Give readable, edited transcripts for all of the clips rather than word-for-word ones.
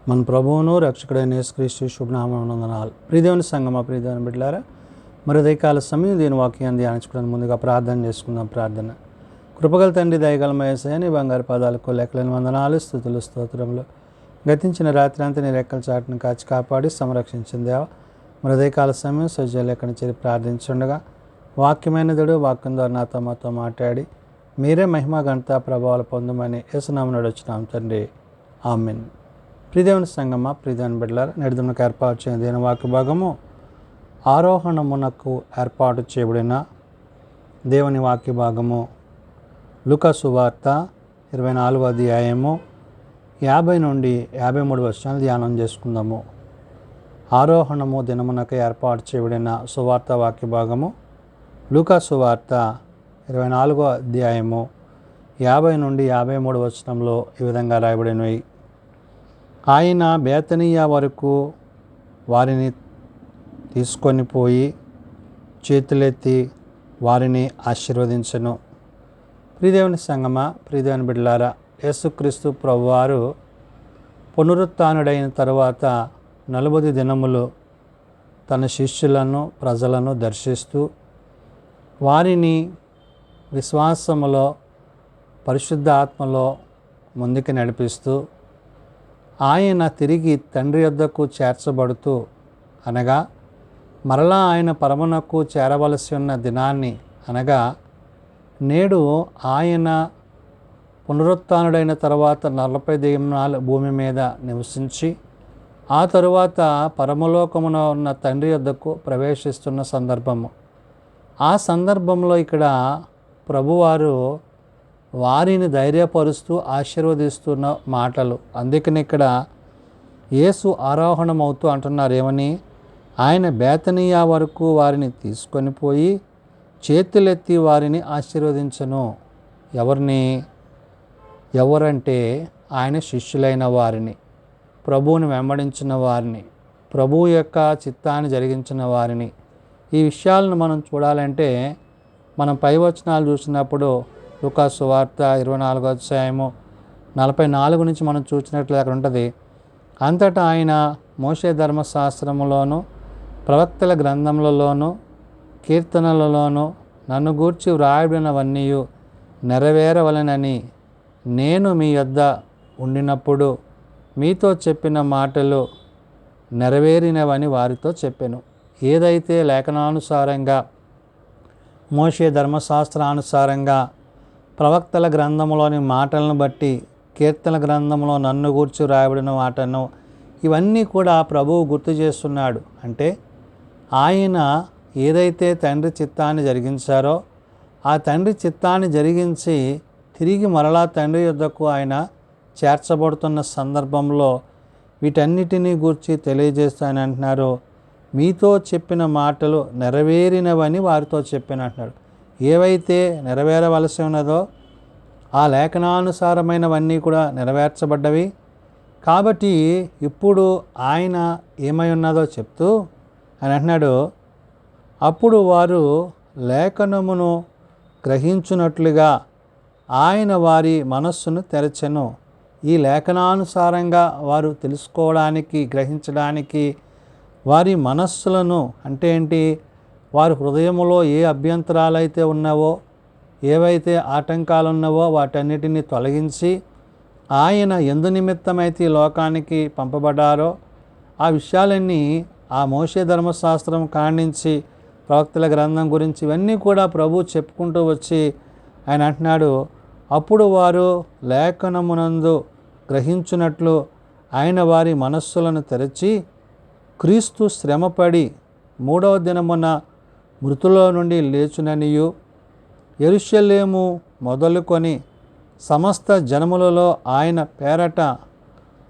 మన ప్రభువును రక్షకుడైన యేసుక్రీస్తు శుభనామమున వందనాలు. ప్రియదేవుని సంగమా, ప్రియదేవుని బిడ్డలారా, మరి ఉదయకాల సమయం దీని వాక్యాన్ని ధ్యానించుకోవడానికి ముందుగా ప్రార్థన చేసుకుందాం. ప్రార్థన. కృపగల తండ్రి, దయగల యేసయ్య, నీ బంగారు పాదాలకు లెక్కలేని వందనాలు, స్తుతులు, స్తోత్రములు. గతించిన రాత్రి అంతా నీ రెక్కల చాటును కాచి కాపాడి సంరక్షించింది దేవా. మరి ఉదయకాల సమయం సజ్జలేఖన చేరి ప్రార్థించుండగా వాక్యమైనదుడు వాక్యం ద్వారా నాతో మాతో మాట్లాడి మీరే మహిమ ఘనత ప్రభావాలు పొందమని యేసునామమున వచ్చినాం తండ్రి. ఆమెన్. ప్రియదేవుని సంగమా, ప్రియదేవుని బిడ్డలారా, నేడుదినకు ఏర్పాటు చేయని దేని వాక్య భాగము ఆరోహణమునకు ఏర్పాటు చేయబడిన దేవుని వాక్య భాగము లూకా సువార్త 24వ అధ్యాయము 50 నుండి 53 వచనాలు ధ్యానం చేసుకుందాము. ఆరోహణము దినమునకు ఏర్పాటు చేయబడిన సువార్త వాక్య భాగము లూకా సువార్త 24వ అధ్యాయము 50 నుండి 53 వచనంలో ఈ విధంగా రాయబడినవి. ఆయన బేతనీయ వరకు వారిని తీసుకొని పోయి చేతులెత్తి వారిని ఆశీర్వదించెను. ప్రియదేవుని సంగమా, ప్రియదేవుని బిడ్డలారా, యేసుక్రీస్తు ప్రభువారు పునరుత్థానుడైన తరువాత 40 దినములు తన శిష్యులను, ప్రజలను దర్శిస్తూ వారిని విశ్వాసములో, పరిశుద్ధ ఆత్మలో ముందుకు నడిపిస్తూ ఆయన తిరిగి తండ్రి యొద్దకు చేర్చబడుతూ, అనగా మరలా ఆయన పరమునకు చేరవలసి ఉన్న దినాన్ని, అనగా నేడు ఆయన పునరుత్థానుడైన తర్వాత 40 దినాలు భూమి మీద నివసించి ఆ తరువాత పరమలోకమున ఉన్న తండ్రి యొద్దకు ప్రవేశిస్తున్న సందర్భము. ఆ సందర్భంలో ఇక్కడ ప్రభువారు వారిని ధైర్యపరుస్తూ ఆశీర్వదిస్తున్న మాటలు. అందుకని ఇక్కడ యేసు ఆరోహణమవుతూ అంటున్నారు ఏమని? ఆయన బేతనీయ వరకు వారిని తీసుకొని పోయి చేతులెత్తి వారిని ఆశీర్వదించను. ఎవరంటే ఆయన శిష్యులైన వారిని, ప్రభువుని వెంబడించిన వారిని, ప్రభువు యొక్క చిత్తాన్ని జరిగించిన వారిని. ఈ విషయాలను మనం చూడాలంటే మనం పై వచనాలు చూసినప్పుడు లూకా సువార్త 24వ అధ్యాయము 44 నుంచి మనం చూసినట్లు అక్కడ ఉంటుంది. అంతటా ఆయన మోషే ధర్మశాస్త్రములోను ప్రవక్తల గ్రంథములలోను కీర్తనలలోను నన్ను గూర్చి వ్రాయబడినవన్నీ నెరవేరవలెనని నేను మీ యొద్ద ఉండినప్పుడు మీతో చెప్పిన మాటలు నెరవేరినవని వారితో చెప్పెను. ఏదైతే లేఖనానుసారంగా, మోషే ధర్మశాస్త్రానుసారంగా, ప్రవక్తల గ్రంథంలోని మాటలను బట్టి, కీర్తన గ్రంథంలో నన్ను గూర్చి వ్రాయబడిన మాటను, ఇవన్నీ కూడా ప్రభువు గుర్తు చేస్తున్నాడు. అంటే ఆయన ఏదైతే తండ్రి చిత్తాన్ని జరిగించారో ఆ తండ్రి చిత్తాన్ని జరిగించి తిరిగి మరలా తండ్రి యొద్దకు ఆయన చేర్చబడుతున్న సందర్భంలో వీటన్నిటినీ గూర్చి తెలియజేస్తానని అంటున్నారు. మీతో చెప్పిన మాటలు నెరవేరినవని వారితో చెప్పిన అంటున్నాడు. ఏవైతే నెరవేరవలసి ఉన్నదో ఆ లేఖనానుసారమైనవన్నీ కూడా నెరవేర్చబడ్డవి. కాబట్టి ఇప్పుడు ఆయన ఏమై ఉన్నదో చెప్తూ అని అంటున్నాడు, అప్పుడు వారు లేఖనమును గ్రహించున్నట్లుగా ఆయన వారి మనస్సును తెరచెను. ఈ లేఖనానుసారంగా వారు తెలుసుకోవడానికి, గ్రహించడానికి వారి మనస్సులను, అంటే ఏంటి, వారి హృదయములో ఏ అభ్యంతరాలు అయితే ఉన్నావో, ఏవైతే ఆటంకాలు ఉన్నావో వాటన్నిటిని తొలగించి ఆయన ఎందు నిమిత్తమైతే ఈ లోకానికి పంపబడ్డారో ఆ విషయాలన్నీ ఆ మోషే ధర్మశాస్త్రం కానించి ప్రవక్తల గ్రంథం గురించి ఇవన్నీ కూడా ప్రభు చెప్పుకుంటూ వచ్చి ఆయన అంటున్నాడు, అప్పుడు వారు లేఖనమునందు గ్రహించున్నట్లు ఆయన వారి మనస్సులను తెరచి క్రీస్తు శ్రమపడి 3వ దినమున మృతుల నుండి లేచుననియు యెరూషలేము మొదలుకొని సమస్త జనములలో ఆయన పేరట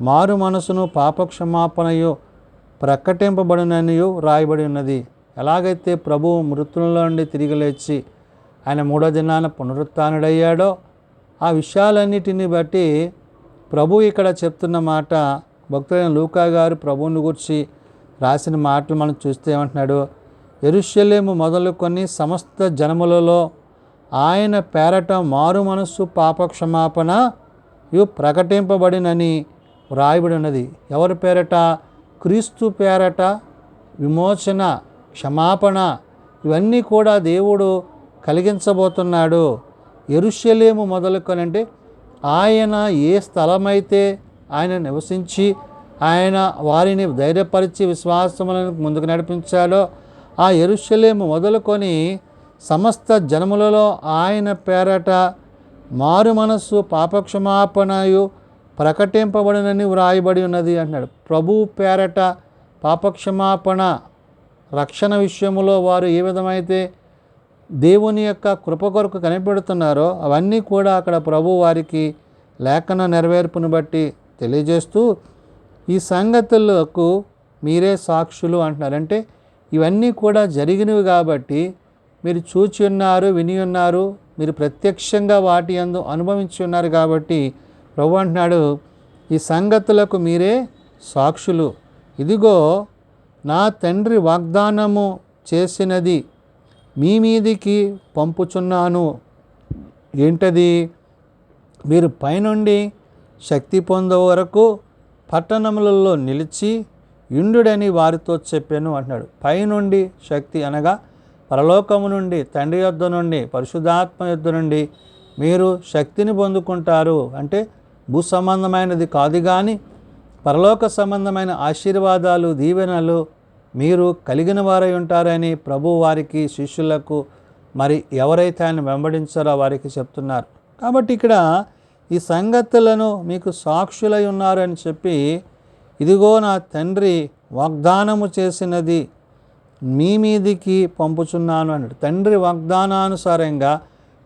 మారు మనసును పాపక్షమాపణయు ప్రకటింపబడిననియు రాయబడి ఉన్నది. ఎలాగైతే ప్రభువు మృతుల నుండి తిరిగి లేచి ఆయన 3వ దినాన పునరుత్థానుడయ్యాడో ఆ విషయాలన్నిటిని బట్టి ప్రభు ఇక్కడ చెప్తున్న మాట, భక్తుడైన లూకా గారు ప్రభువుని గురించి రాసిన మాటలు మనం చూస్తే ఏమంటున్నాడు, యెరూషలేము మొదలుకొని సమస్త జనములలో ఆయన పేరట మారు మనస్సు పాపక్షమాపణ ప్రకటింపబడినని వ్రాయబడి ఉన్నది. ఎవరి పేరట? క్రీస్తు పేరట విమోచన, క్షమాపణ ఇవన్నీ కూడా దేవుడు కలిగించబోతున్నాడు. యెరూషలేము మొదలుకొనంటే ఆయన ఏ స్థలమైతే ఆయన నివసించి ఆయన వారిని ధైర్యపరిచి విశ్వాసములను ముందుకు నడిపించాలో ఆ యెరూషలేము మొదలుకొని సమస్త జనములలో ఆయన పేరట మారు మనస్సు పాపక్షమాపణయు ప్రకటింపబడినని వ్రాయబడి ఉన్నది అంటున్నాడు. ప్రభువు పేరట పాపక్షమాపణ, రక్షణ విషయంలో వారు ఏ విధమైతే దేవుని యొక్క కృప కొరకు కనిపెడుతున్నారో అవన్నీ కూడా అక్కడ ప్రభు వారికి లేఖన నెరవేర్పును బట్టి తెలియజేస్తూ ఈ సంగతులకు మీరే సాక్షులు అంటున్నారు. అంటే ఇవన్నీ కూడా జరిగినవి కాబట్టి మీరు చూచి ఉన్నారు, విని ఉన్నారు, మీరు ప్రత్యక్షంగా వాటి యందు అనుభవించి ఉన్నారు కాబట్టి ప్రభు అంటున్నాడు ఈ సంగతులకు మీరే సాక్షులు. ఇదిగో నా తండ్రి వాగ్దానము చేసినది మీ మీదికి పంపుచున్నాను. ఏంటది? మీరు పైనుండి శక్తి పొందే వరకు పట్టణములలో నిలిచి యుండుడని వారితో చెప్పాను అంటున్నాడు. పైనుండి శక్తి అనగా పరలోకము నుండి, తండ్రి యొద్ద నుండి, పరిశుద్ధాత్మ యొద్ద నుండి మీరు శక్తిని పొందుకుంటారు. అంటే భూ సంబంధమైనది కాదు కానీ పరలోక సంబంధమైన ఆశీర్వాదాలు, దీవెనలు మీరు కలిగిన వారై ఉంటారని ప్రభు వారికి, శిష్యులకు, మరి ఎవరైతే ఆయన వెంబడించారో వారికి చెప్తున్నారు. కాబట్టి ఇక్కడ ఈ సంగతులను మీకు సాక్షులై ఉన్నారు అని చెప్పి ఇదిగో నా తండ్రి వాగ్దానము చేసినది మీ మీదికి పంపుచున్నాను అన్నాడు. తండ్రి వాగ్దానానుసారంగా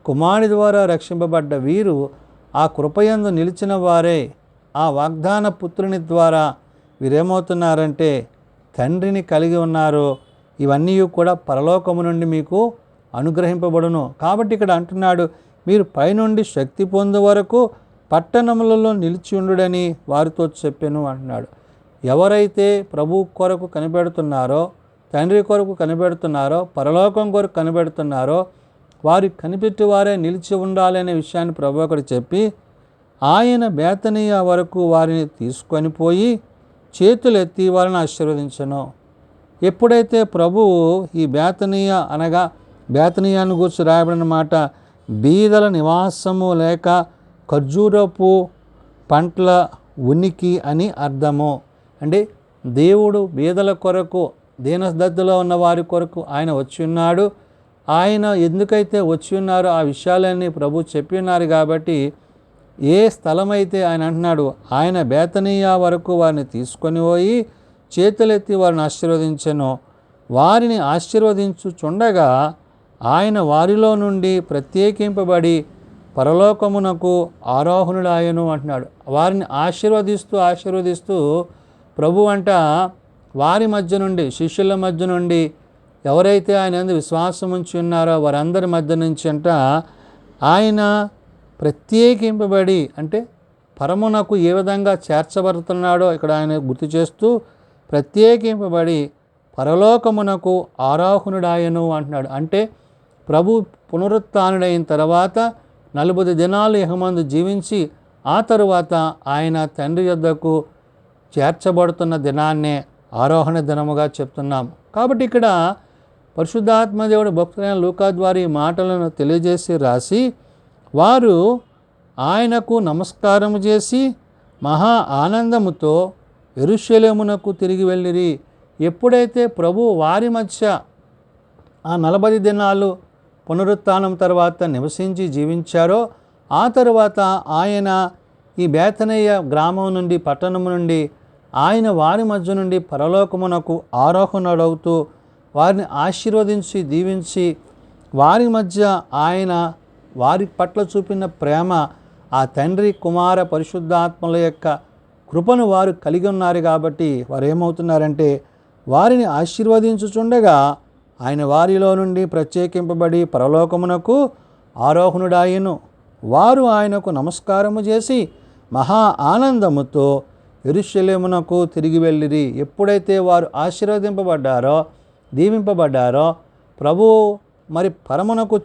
కుమారుడి ద్వారా రక్షింపబడ్డ వీరు ఆ కృపయందు నిలిచిన వారే. ఆ వాగ్దాన పుత్రుని ద్వారా వీరేమవుతున్నారంటే తండ్రిని కలిగి ఉన్నారు. ఇవన్నీ కూడా పరలోకము నుండి మీకు అనుగ్రహింపబడును. కాబట్టి ఇక్కడ అంటున్నాడు మీరు పైనుండి శక్తి పొందే వరకు పట్టణములలో నిలిచి ఉండుడని వారితో చెప్పాను అంటున్నాడు. ఎవరైతే ప్రభు కొరకు కనిపెడుతున్నారో, తండ్రి కొరకు కనిపెడుతున్నారో, పరలోకం కొరకు కనిపెడుతున్నారో వారు కనిపెట్టి వారే నిలిచి ఉండాలనే విషయాన్ని ప్రభు అక్కడ చెప్పి ఆయన బేతనీయ వరకు వారిని తీసుకొని పోయి చేతులెత్తి వారిని ఆశీర్వదించను. ఎప్పుడైతే ప్రభువు ఈ బేతనీయ అనగా బేతనీయాన్ని గురించి రాయబడిన మాట బీదల నివాసము లేక ఖర్జూరపు పంటల ఉనికి అని అర్థము. అంటే దేవుడు బీదల కొరకు, దీనదత్తులో ఉన్న వారి కొరకు ఆయన వచ్చి ఉన్నాడు. ఆయన ఎందుకైతే వచ్చి ఉన్నారో ఆ విషయాలన్నీ ప్రభు చెప్పి ఉన్నారు కాబట్టి ఏ స్థలమైతే ఆయన అంటున్నాడు ఆయన బేతనీయ వరకు వారిని తీసుకొని పోయి చేతులెత్తి వారిని ఆశీర్వదించెను. వారిని ఆశీర్వదించుచుండగా ఆయన వారిలో నుండి ప్రత్యేకింపబడి పరలోకమునకు ఆరోహణుడాయను అంటున్నాడు. వారిని ఆశీర్వదిస్తూ ప్రభు అంట వారి మధ్య నుండి, శిష్యుల మధ్య నుండి ఎవరైతే ఆయన యందు విశ్వాసం ఉంచి ఉన్నారో వారందరి మధ్య నుంచి అంట ఆయన ప్రత్యేకింపబడి, అంటే పరమునకు ఏ విధంగా చేర్చబడుతున్నాడో ఇక్కడ ఆయన గుర్తు చేస్తూ ప్రత్యేకింపబడి పరలోకమునకు ఆరోహణుడాయను అంటున్నాడు. అంటే ప్రభు పునరుత్థానుడైన తర్వాత 40 దినాలు ఇహమందు జీవించి ఆ తరువాత ఆయన తండ్రి యొద్దకు చేర్చబడుతున్న దినాన్నే ఆరోహణ దినముగా చెప్తున్నాం. కాబట్టి ఇక్కడ పరిశుద్ధాత్మదేవుడు భక్తులైన లూకా ద్వారా ఈ మాటలను తెలియజేసి రాసి వారు ఆయనకు నమస్కారము చేసి మహా ఆనందముతో యెరూషలేమునకు తిరిగి వెళ్ళిరి. ఎప్పుడైతే ప్రభు వారి మధ్య ఆ 40 దినాలు పునరుత్థానం తర్వాత నివసించి జీవించారో ఆ తరువాత ఆయన ఈ బేతనీయ గ్రామం నుండి, పట్టణం నుండి ఆయన వారి మధ్య నుండి పరలోకమునకు ఆరోహణుడవుతూ వారిని ఆశీర్వదించి దీవించి వారి మధ్య ఆయన వారి పట్ల చూపిన ప్రేమ, ఆ తండ్రి, కుమార, పరిశుద్ధాత్మల యొక్క కృపను వారు కలిగి ఉన్నారు కాబట్టి వారు ఏమవుతున్నారంటే వారిని ఆశీర్వదించుచుండగా ఆయన వారిలో నుండి ప్రత్యేకింపబడి పరలోకమునకు ఆరోహణుడాయను. వారు ఆయనకు నమస్కారము చేసి మహా ఆనందముతో యెరూషలేమునకు తిరిగి వెళ్ళిరి. ఎప్పుడైతే వారు ఆశీర్వదింపబడ్డారో, దీవింపబడ్డారో ప్రభువు మరి పరమునకు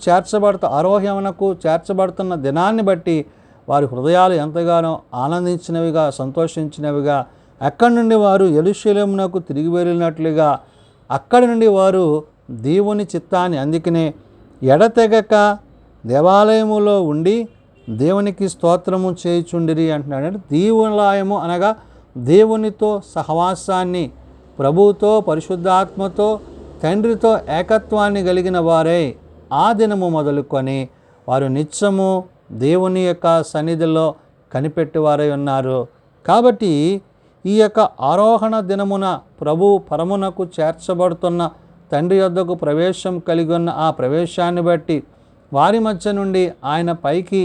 ఆరోహ్యమునకు చేర్చబడుతున్న దినాన్ని బట్టి వారి హృదయాలు ఎంతగానో ఆనందించినవిగా, సంతోషించినవిగా, అక్కడి నుండి వారు యెరూషలేమునకు తిరిగి వెళ్ళినట్లుగా అక్కడి నుండి వారు దేవుని చిత్తాన్ని, అందుకనే ఎడతెగక దేవాలయములో ఉండి దేవునికి స్తోత్రము చేయుచుండిరి అంటున్నాడు. అంటే దీవాలయము అనగా దేవునితో సహవాసాన్ని, ప్రభువుతో, పరిశుద్ధాత్మతో, తండ్రితో ఏకత్వాన్ని కలిగిన వారై ఆ దినము మొదలుకొని వారు నిత్యము దేవుని యొక్క సన్నిధిలో కనిపెట్టేవారై ఉన్నారు. కాబట్టి ఈ యొక్క ఆరోహణ దినమున ప్రభు పరమునకు చేర్చబడుతున్న తండ్రి యొద్దకు ప్రవేశం కలిగి ఉన్న ఆ ప్రవేశాన్ని బట్టి వారి మధ్య నుండి ఆయన పైకి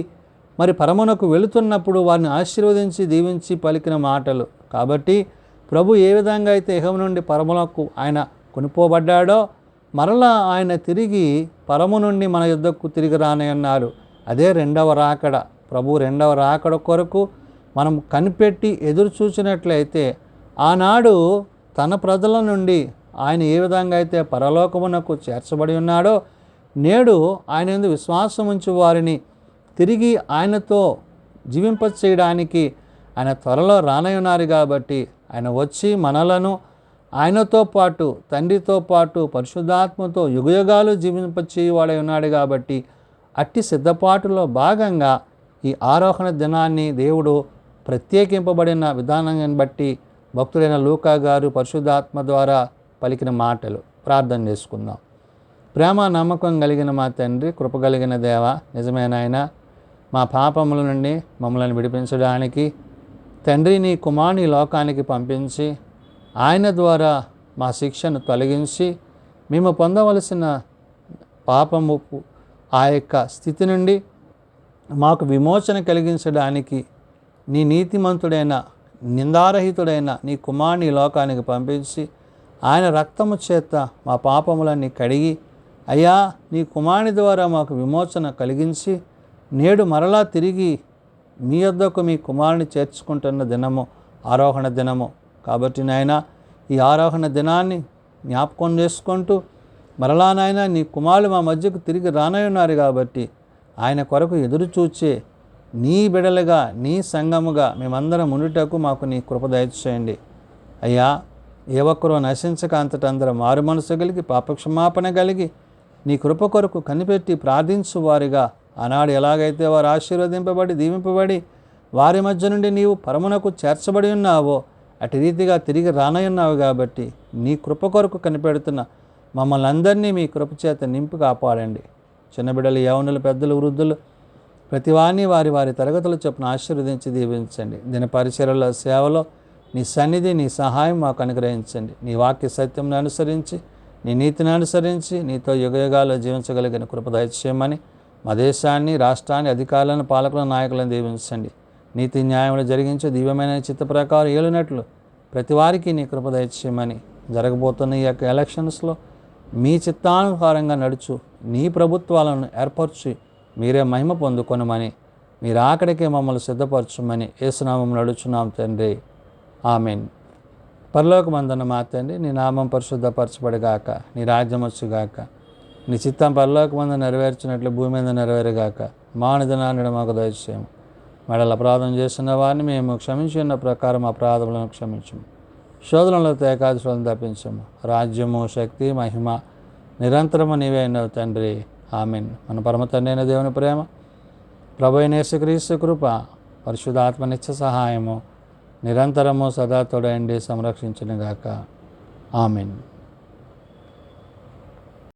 మరి పరమునకు వెళుతున్నప్పుడు వారిని ఆశీర్వదించి దీవించి పలికిన మాటలు. కాబట్టి ప్రభు ఏ విధంగా అయితే ఇహం నుండి పరమునకు ఆయన కొనిపోబడ్డాడో మరలా ఆయన తిరిగి పరము నుండి మన యుద్ధకు తిరిగి రానన్నారు. అదే రెండవ రాకడ. ప్రభు రెండవ రాకడ కొరకు మనం కనిపెట్టి ఎదురు చూసినట్లయితే ఆనాడు తన ప్రజల నుండి ఆయన ఏ విధంగా అయితే పరలోకమునకు చేర్చబడి ఉన్నాడో నేడు ఆయన యందు విశ్వాసం ఉంచి వారిని తిరిగి ఆయనతో జీవింపచేయడానికి ఆయన త్వరలో రానయ్యున్నారు. కాబట్టి ఆయన వచ్చి మనలను ఆయనతో పాటు, తండ్రితో పాటు, పరిశుద్ధాత్మతో యుగయుగాలు జీవింపచేయువాడై ఉన్నాడు. కాబట్టి అట్టి సిద్ధపాటులో భాగంగా ఈ ఆరోహణ దినాన్ని దేవుడు ప్రత్యేకింపబడిన విధానాన్ని బట్టి భక్తుడైన లూకా గారు పరిశుద్ధాత్మ ద్వారా పలికిన మాటలు ప్రార్థన చేసుకుందాం. ప్రేమ నమ్మకం కలిగిన మా తండ్రి, కృప కలిగిన దేవ, నిజమైన ఆయన, మా పాపముల నుండి మమ్మల్ని విడిపించడానికి తండ్రి నీ కుమారుని లోకానికి పంపించి ఆయన ద్వారా మా శిక్షను తొలగించి మేము పొందవలసిన పాపము ఆ యొక్క స్థితి నుండి మాకు విమోచన కలిగించడానికి నీ నీతిమంతుడైన, నిందారహితుడైన నీ కుమారుని లోకానికి పంపించి ఆయన రక్తము చేత మా పాపములన్నీ కడిగి అయ్యా నీ కుమారుని ద్వారా మాకు విమోచన కలిగించి నేడు మరలా తిరిగి మీ యొద్దకు మీ కుమారుని చేర్చుకుంటున్న దినము ఆరోహణ దినము. కాబట్టి నాయన ఈ ఆరోహణ దినాన్ని జ్ఞాపకం చేసుకుంటూ మరలా నాయన నీ కుమారులు మా మధ్యకు తిరిగి రానయ్యున్నారు. కాబట్టి ఆయన కొరకు ఎదురు చూచే నీ బిడలుగా, నీ సంఘముగా మేమందరం ఉండుటకు మాకు నీ కృప దయచేయండి. అయ్యా ఏ ఒక్కరూ నశించక అంతటందరూ మారు మనసు కలిగి పాపక్షమాపణ కలిగి నీ కృప కొరకు కనిపెట్టి ప్రార్థించు వారిగా ఆనాడు ఎలాగైతే వారు ఆశీర్వదింపబడి దీవింపబడి వారి మధ్య నుండి నీవు పరమునకు చేర్చబడి ఉన్నావో అటు రీతిగా తిరిగి రానయ్యున్నావు. కాబట్టి నీ కృప కొరకు కనిపెడుతున్న మమ్మల్ని అందరినీ మీ కృప చేత నింపి కాపాడండి. చిన్నబిడ్డలు, యవనులు, పెద్దలు, వృద్ధులు ప్రతివారిని వారి వారి తరగతుల చొప్పున ఆశీర్వదించి దీవించండి. దిన పరిచర్యల సేవలో నీ సన్నిధి, నీ సహాయం మాకు అనుగ్రహించండి. నీ వాక్య సత్యంను అనుసరించి, నీ నీతిని అనుసరించి నీతో యుగయుగాలు జీవించగలిగిన కృప దయచేయమని మా దేశాన్ని, రాష్ట్రాన్ని, అధికారులను, పాలకులను, నాయకులను దీవించండి. నీతి న్యాయములు జరిగించే దివ్యమైన చిత్త ప్రకారం ఏలునట్లు ప్రతి వారికి నీ కృప దయచేయమని జరగబోతున్న ఈ యొక్క ఎలక్షన్స్లో మీ చిత్తానుసారంగా నడుచు నీ ప్రభుత్వాలను ఏర్పరచి మీరే మహిమ పొందుకొనమని మీరు ఆఖడికే మమ్మల్ని సిద్ధపరచమని యేసునామం నడుచున్నాం తండ్రి. ఆమెన్. పరలోకమందున్న మా తండ్రి, నీ నామం పరిశుద్ధపరచబడిగాక, నీ రాజ్యం వచ్చుగాక, నీ చిత్తం పరలోకమందు నెరవేర్చినట్లు భూమి మీద నెరవేరుగాక. మానుదినాన్ని మాకు దయచేయము. మెడల అపరాధం చేస్తున్న వారిని మేము క్షమించిన ప్రకారం అపరాధములను క్షమించము. శోధనలో ఏకాదశులను తప్పించము. రాజ్యము, శక్తి, మహిమ నిరంతరము నీవే అయినవు తండ్రి. ఆమెన్. మన పరమ తండ్రి అయిన దేవుని ప్రేమ, ప్రభు అయిన యేసుక్రీస్తు కృప, పరిశుద్ధాత్మ నిత్య సహాయము నిరంతరము సదా తోడైండి సంరక్షించునుగాక. ఆమెన్.